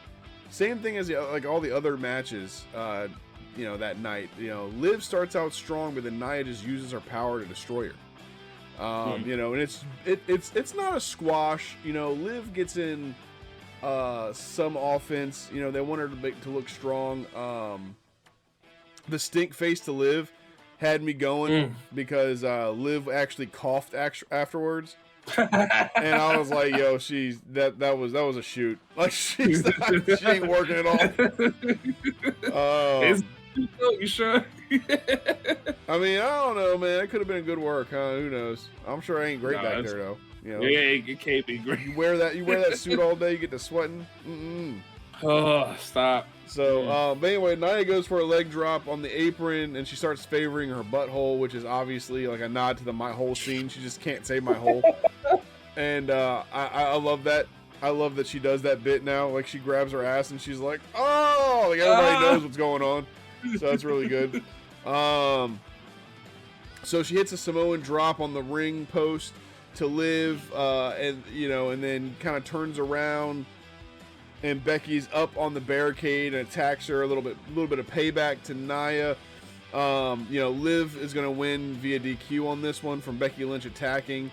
Same thing as like all the other matches. That night. Liv starts out strong, but then Nia just uses her power to destroy her. And it's not a squash. Liv gets in some offense. They want her to look strong. The stink face to Liv had me going because Liv actually coughed afterwards. And I was like, yo, that was a shoot. Like she ain't working at all. You sure? I mean, I don't know, man. It could have been good work, huh? Who knows? I'm sure it ain't great back there though. Yeah, it can't be great. You wear that suit all day, you get to sweating. Oh, stop. So, but anyway, Nia goes for a leg drop on the apron, and she starts favoring her butthole, which is obviously like a nod to the my hole scene. She just can't say my hole, and I love that. I love that she does that bit now. Like she grabs her ass and she's like, "Oh!" Like everybody knows what's going on. So that's really good. So she hits a Samoan drop on the ring post to Liv, and then kind of turns around, and Becky's up on the barricade and attacks her. A little bit of payback to Nia. Liv is going to win via DQ on this one from Becky Lynch attacking.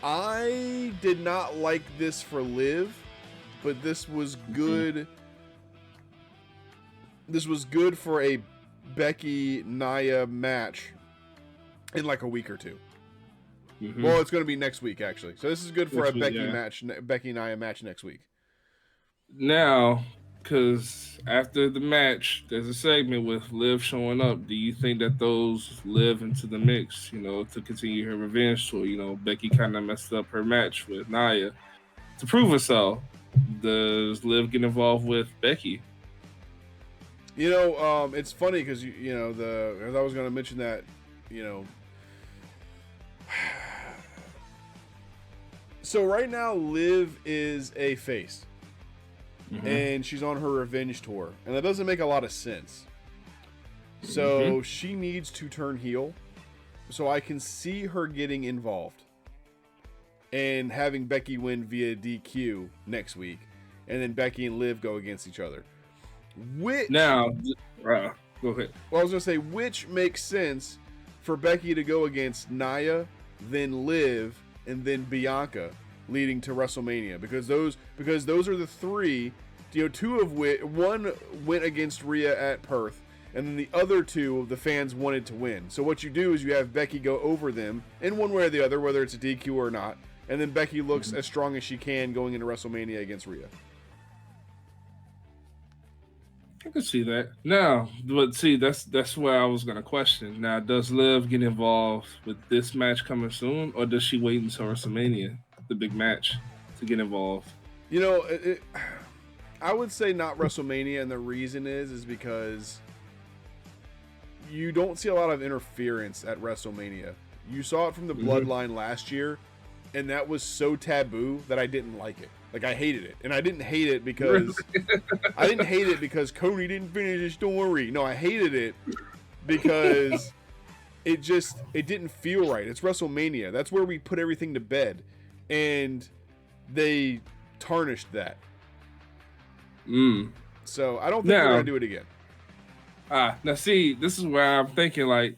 I did not like this for Liv, but this was good. This was good for a Becky Nia match in like a week or two. Well, it's going to be next week actually. So this is good for a Becky Nia match next week. Now, because after the match, there's a segment with Liv showing up. Do you think that those live into the mix, to continue her revenge tour? Becky kind of messed up her match with Nia to prove herself. Does Liv get involved with Becky? It's funny because as I was going to mention that, so right now Liv is a face, and she's on her revenge tour, and that doesn't make a lot of sense. So she needs to turn heel, so I can see her getting involved and having Becky win via DQ next week, and then Becky and Liv go against each other. Go ahead. Well, I was gonna say, which makes sense for Becky to go against Nia, then Liv, and then Bianca, leading to WrestleMania, because those are the three. Two of which, one went against Rhea at Perth, and then the other two the fans wanted to win. So what you do is you have Becky go over them in one way or the other, whether it's a DQ or not, and then Becky looks as strong as she can going into WrestleMania against Rhea. I can see that. Now, but see, that's where I was gonna question. Now, does Liv get involved with this match coming soon, or does she wait until WrestleMania, the big match, to get involved? I would say not WrestleMania, and the reason is because you don't see a lot of interference at WrestleMania. You saw it from the Bloodline last year, and that was so taboo that I didn't like it. Like, I hated it. And I didn't hate it because Cody didn't finish his story. No, I hated it because it didn't feel right. It's WrestleMania. That's where we put everything to bed. And they tarnished that. So I don't think we're going to do it again. Now see, this is where I'm thinking, like,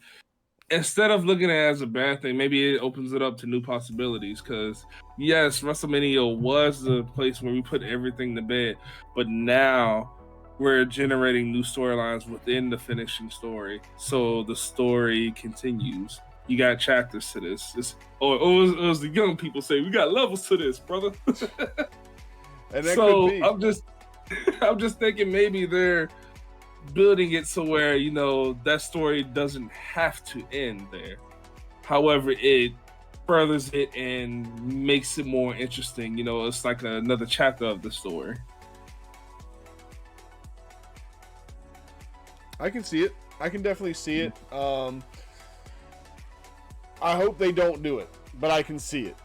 instead of looking at it as a bad thing, maybe it opens it up to new possibilities. Because yes, WrestleMania was the place where we put everything to bed, but now we're generating new storylines within the finishing story, so the story continues. You got chapters to this. It was the young people say we got levels to this, brother. And that So could be. I'm just thinking maybe they're building it so where that story doesn't have to end there. However, it furthers it and makes it more interesting. It's like another chapter of the story. I can see it. I can definitely see it. I hope they don't do it, but I can see it.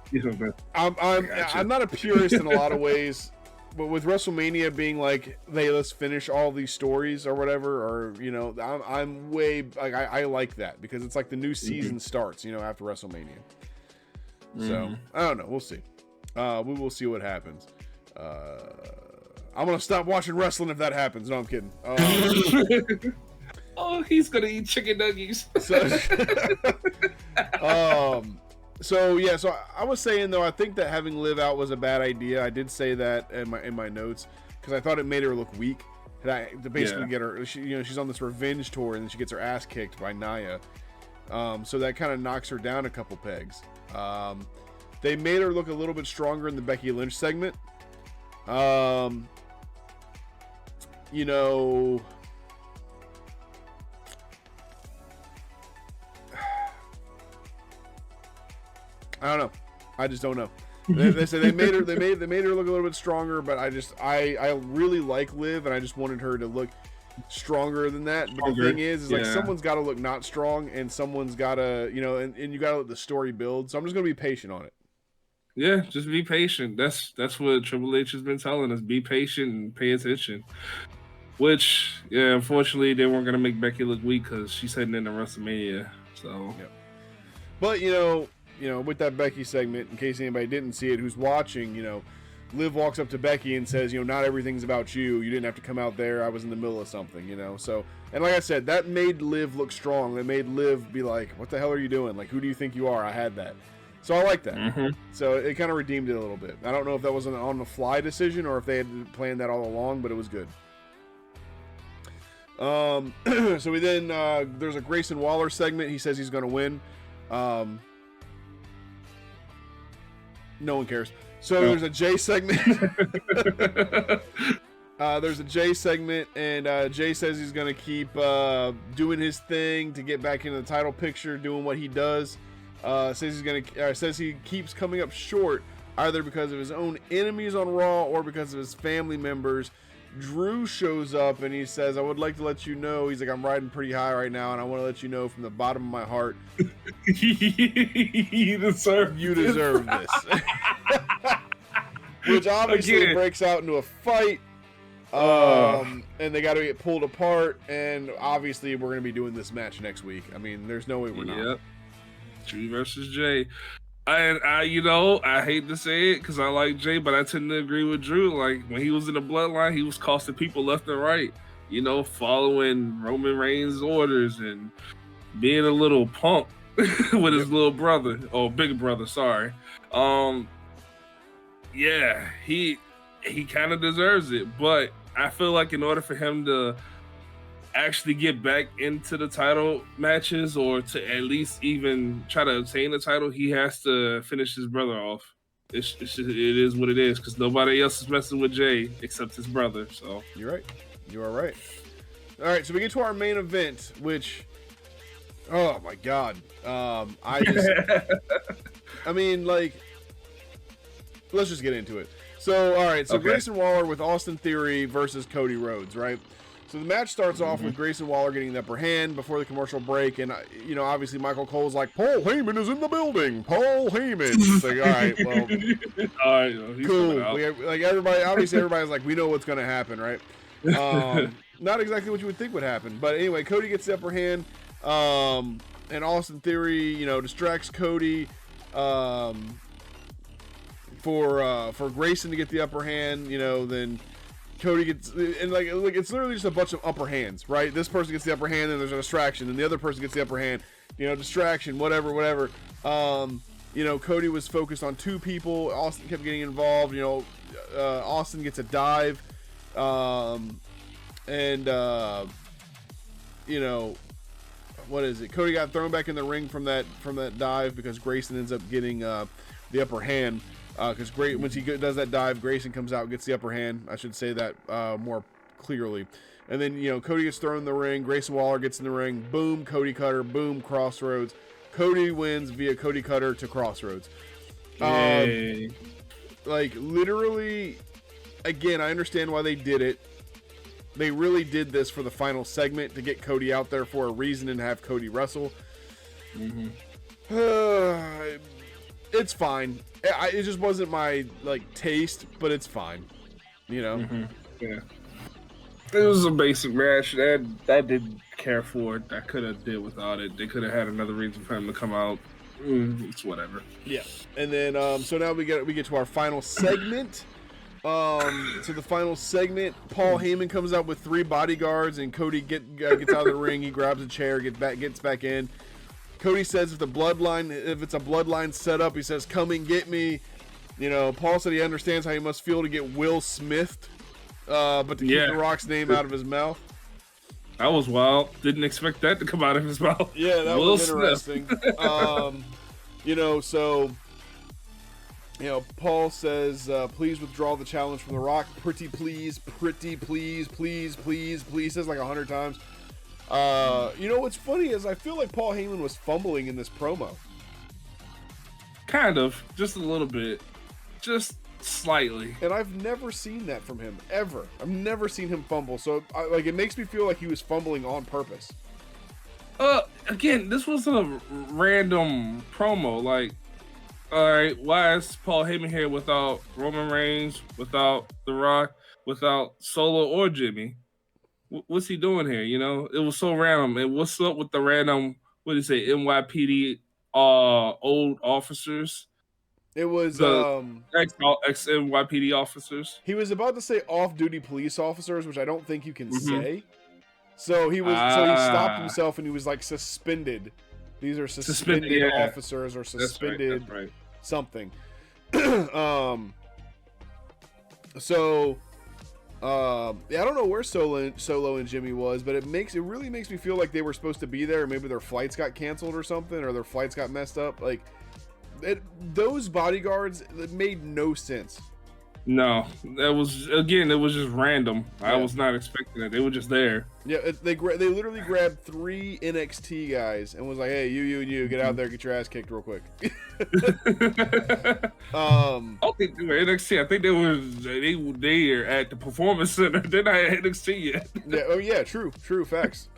I'm not a purist in a lot of ways, but with WrestleMania being like, let's finish all these stories or whatever, or I'm way like I like that because it's like the new season starts, after WrestleMania. So I don't know. We'll see. We will see what happens. I'm gonna stop watching wrestling if that happens. No, I'm kidding. Oh, he's gonna eat chicken nuggets. So I was saying though, I think that having Liv out was a bad idea. I did say that in my notes because I thought it made her look weak. To basically get her, she's on this revenge tour and then she gets her ass kicked by Nia. So that kind of knocks her down a couple pegs. They made her look a little bit stronger in the Becky Lynch segment. I don't know. I just don't know. They said they made her look a little bit stronger, but I really like Liv, and I just wanted her to look stronger than that. But the thing is like someone's got to look not strong, and someone's got to and you got to let the story build. So I'm just gonna be patient on it. Yeah, just be patient. That's what Triple H has been telling us: be patient and pay attention. Which, unfortunately, they weren't gonna make Becky look weak because she's heading into WrestleMania. So, but with that Becky segment, in case anybody didn't see it, who's watching, Liv walks up to Becky and says, not everything's about you. You didn't have to come out there. I was in the middle of something, So, and like I said, that made Liv look strong. That made Liv be like, what the hell are you doing? Like, who do you think you are? I had that. So I like that. Mm-hmm. So it kind of redeemed it a little bit. I don't know if that was an on-the-fly decision or if they had planned that all along, but it was good. So we then, there's a Grayson Waller segment. He says he's going to win. No one cares. So there's a Jay segment. There's a Jay segment, and Jay says he's going to keep doing his thing to get back into the title picture, doing what he does. Says he keeps coming up short, either because of his own enemies on Raw or because of his family members. Drew shows up and he says, I would like to let you know, he's like, I'm riding pretty high right now, and I want to let you know from the bottom of my heart, you deserve this. Which obviously breaks out into a fight. And they got to get pulled apart, and obviously we're going to be doing this match next week. I mean, there's no way we're not. Drew versus Jay. I hate to say it because I like Jay, but I tend to agree with Drew. Like, when he was in the bloodline, he was costing people left and right, following Roman Reigns' orders and being a little punk with his little brother, or big brother, sorry. He kind of deserves it, but I feel like in order for him to actually get back into the title matches, or to at least even try to obtain the title, he has to finish his brother off. It is what it is, because nobody else is messing with Jay except his brother. So you're right. You are right. All right, so we get to our main event, which, oh my God, I mean, like, let's just get into it. So, all right, so okay. Grayson Waller with Austin Theory versus Cody Rhodes, right? So the match starts off with Grayson Waller getting the upper hand before the commercial break, and obviously Michael Cole's like, Paul Heyman is in the building. Paul Heyman. It's like, all right, well, all right, cool. Like everybody's like, we know what's gonna happen, right? Not exactly what you would think would happen, but anyway, Cody gets the upper hand, and Austin Theory, distracts Cody, for Grayson to get the upper hand, then. Cody gets, and like it's literally just a bunch of upper hands, right? This person gets the upper hand, and there's a distraction, and the other person gets the upper hand. Distraction, whatever. Cody was focused on two people. Austin kept getting involved. Austin gets a dive, what is it? Cody got thrown back in the ring from that dive because Grayson ends up getting the upper hand. Because once he does that dive, Grayson comes out and gets the upper hand. I should say that more clearly. And then, Cody gets thrown in the ring. Grayson Waller gets in the ring. Boom, Cody Cutter. Boom, Crossroads. Cody wins via Cody Cutter to Crossroads. Literally, again, I understand why they did it. They really did this for the final segment to get Cody out there for a reason and have Cody wrestle. Mm-hmm. It's fine. It just wasn't my taste, but it's fine. Mm-hmm. Yeah. It was a basic match that I didn't care for it. I could have did without it. They could have had another reason for him to come out. It's whatever. Yeah. And then so now we get to our final segment. To the final segment, Paul Heyman comes out with 3 bodyguards, and Cody gets out of the ring. He grabs a chair, gets back in. Cody says if it's a bloodline setup, he says, "Come and get me." Paul said he understands how he must feel to get Will Smithed, but to keep The Rock's name out of his mouth. That was wild. Didn't expect that to come out of his mouth. Yeah, that was interesting. Paul says, "Please withdraw the challenge from The Rock. Pretty please, please." Says like 100 times. What's funny is I feel like Paul Heyman was fumbling in this promo. Kind of, just a little bit, just slightly. And I've never seen that from him ever. I've never seen him fumble. So it makes me feel like he was fumbling on purpose. Again, this was a random promo. All right, why is Paul Heyman here without Roman Reigns, without The Rock, without Solo or Jimmy? What's he doing here? It was so random. And what's up with the random, what do you say, NYPD old officers? It was ex-NYPD officers. He was about to say off-duty police officers, which I don't think you can say. So he stopped himself and he was suspended. These are suspended officers or suspended that's right. Something. I don't know where Solo and Jimmy was, but it really makes me feel like they were supposed to be there. Maybe their flights got canceled or something, or their flights got messed up. Those bodyguards, it made no sense. No, it was just random. Yeah. I was not expecting it. They were just there. Yeah, they literally grabbed 3 NXT guys and was like, "Hey, you, get out there, get your ass kicked real quick." I don't think they were NXT. I think they were there at the Performance Center. They're not at NXT yet. Yeah. Oh yeah. True. Facts.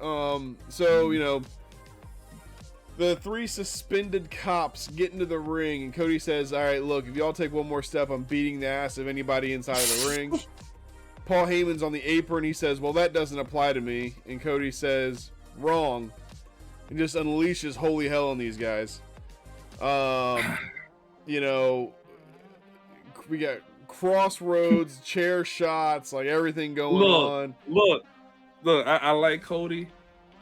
The 3 suspended cops get into the ring, and Cody says, "All right, look, if y'all take one more step, I'm beating the ass of anybody inside of the ring." Paul Heyman's on the apron. He says, "Well, that doesn't apply to me." And Cody says, "Wrong," and just unleashes holy hell on these guys. We got Crossroads, chair shots, everything going on. Look, I like Cody.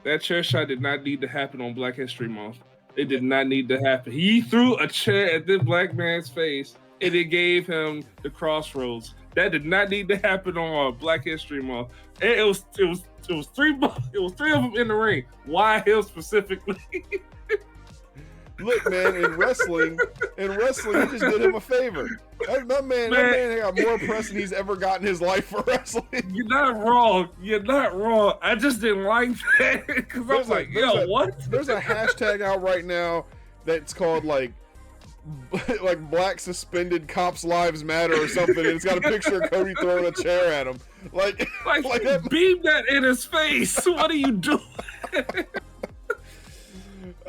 That chair shot did not need to happen on Black History Month. It did not need to happen. He threw a chair at this black man's face, and it gave him the Crossroads. That did not need to happen on Black History Month. It was 3 of them in the ring. Why him specifically? Look, man, in wrestling, you just did him a favor. That man got more press than he's ever gotten in his life for wrestling. You're not wrong. I just didn't like that because I was like, what? There's a hashtag out right now that's called Black Suspended Cops Lives Matter or something, and it's got a picture of Cody throwing a chair at him. Beam that in his face. What are you doing?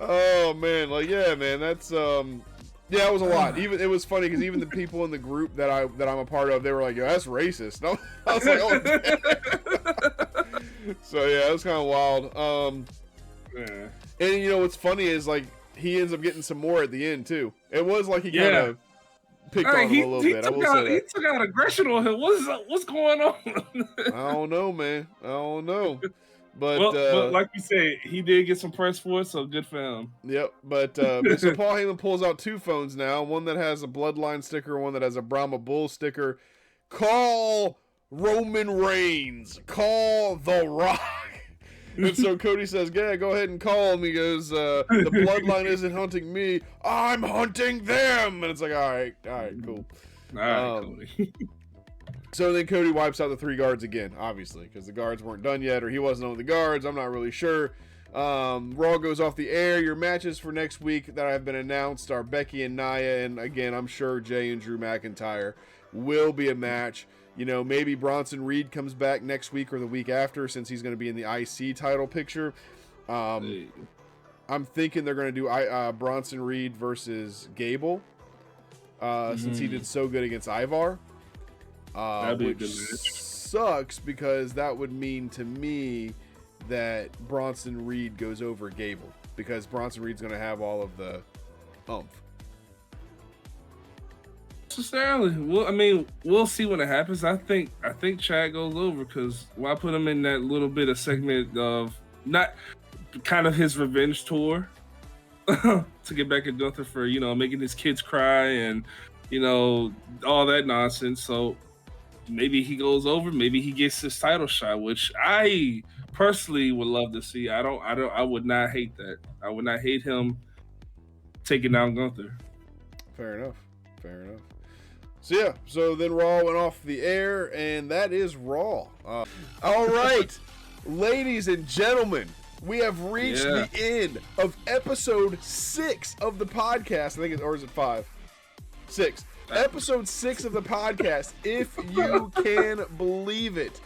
Oh man, man, that's it was a lot. It was funny because even the people in the group that I'm a part of, they were like, "Yo, that's racist." No, I was like, "Oh." So yeah, it was kind of wild. And what's funny is he ends up getting some more at the end too. It was he kind of picked on him a little bit. I will say that. He took out aggression on him. What's going on? I don't know, man. I don't know. But, but like you said, he did get some press for it, so good for him. Yep. But so Paul Heyman pulls out 2 phones now, one that has a Bloodline sticker, one that has a Brahma Bull sticker. Call Roman Reigns. Call The Rock. And so Cody says, yeah, go ahead and call him. He goes, the Bloodline isn't hunting me. I'm hunting them. And it's like, all right, cool. All right, Cody. So then Cody wipes out the 3 guards again, obviously, because the guards weren't done yet, or he wasn't on the guards. I'm not really sure. Raw goes off the air. Your matches for next week that have been announced are Becky and Nia, and again, I'm sure Jay and Drew McIntyre will be a match. You know, maybe Bronson Reed comes back next week or the week after, since he's going to be in the IC title picture. I'm thinking they're going to do Bronson Reed versus Gable, since he did so good against Ivar. That'd be a which good match. Sucks because that would mean to me that Bronson Reed goes over Gable, because Bronson Reed's going to have all of the oomph. Necessarily. Well, I mean, we'll see when it happens. I think Chad goes over, because why put him in that little bit of segment of not kind of his revenge tour to get back at Gunther for, you know, making his kids cry and, you know, all that nonsense. So maybe he goes over, maybe he gets his title shot, which I personally would love to see. I would not hate that. I would not hate him taking down Gunther. Fair enough. So yeah, so then Raw went off the air, and that is Raw. All right, ladies and gentlemen, we have reached the end of episode 6 of the podcast. I think or is it 5? 6. Episode 6 of the podcast, if you can believe it.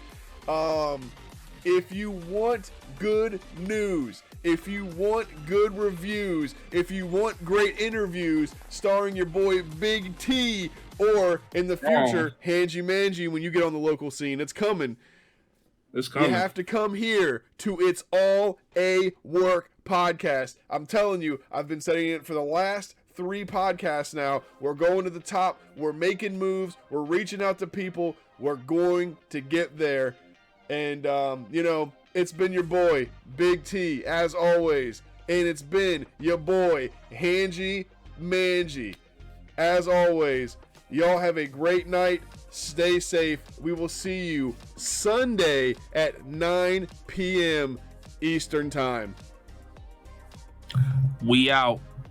If you want good news, if you want good reviews, if you want great interviews starring your boy Big T, or in the future, Hanji Manji, when you get on the local scene, it's coming. It's coming. You have to come here to It's All a Work podcast. I'm telling you, I've been saying it for the last 3 podcasts now. We're going to the top. We're making moves. We're reaching out to people. We're going to get there. And, you know, it's been your boy, Big T, as always. And it's been your boy, Hanji Manji. As always, y'all have a great night. Stay safe. We will see you Sunday at 9 p.m. Eastern Time. We out.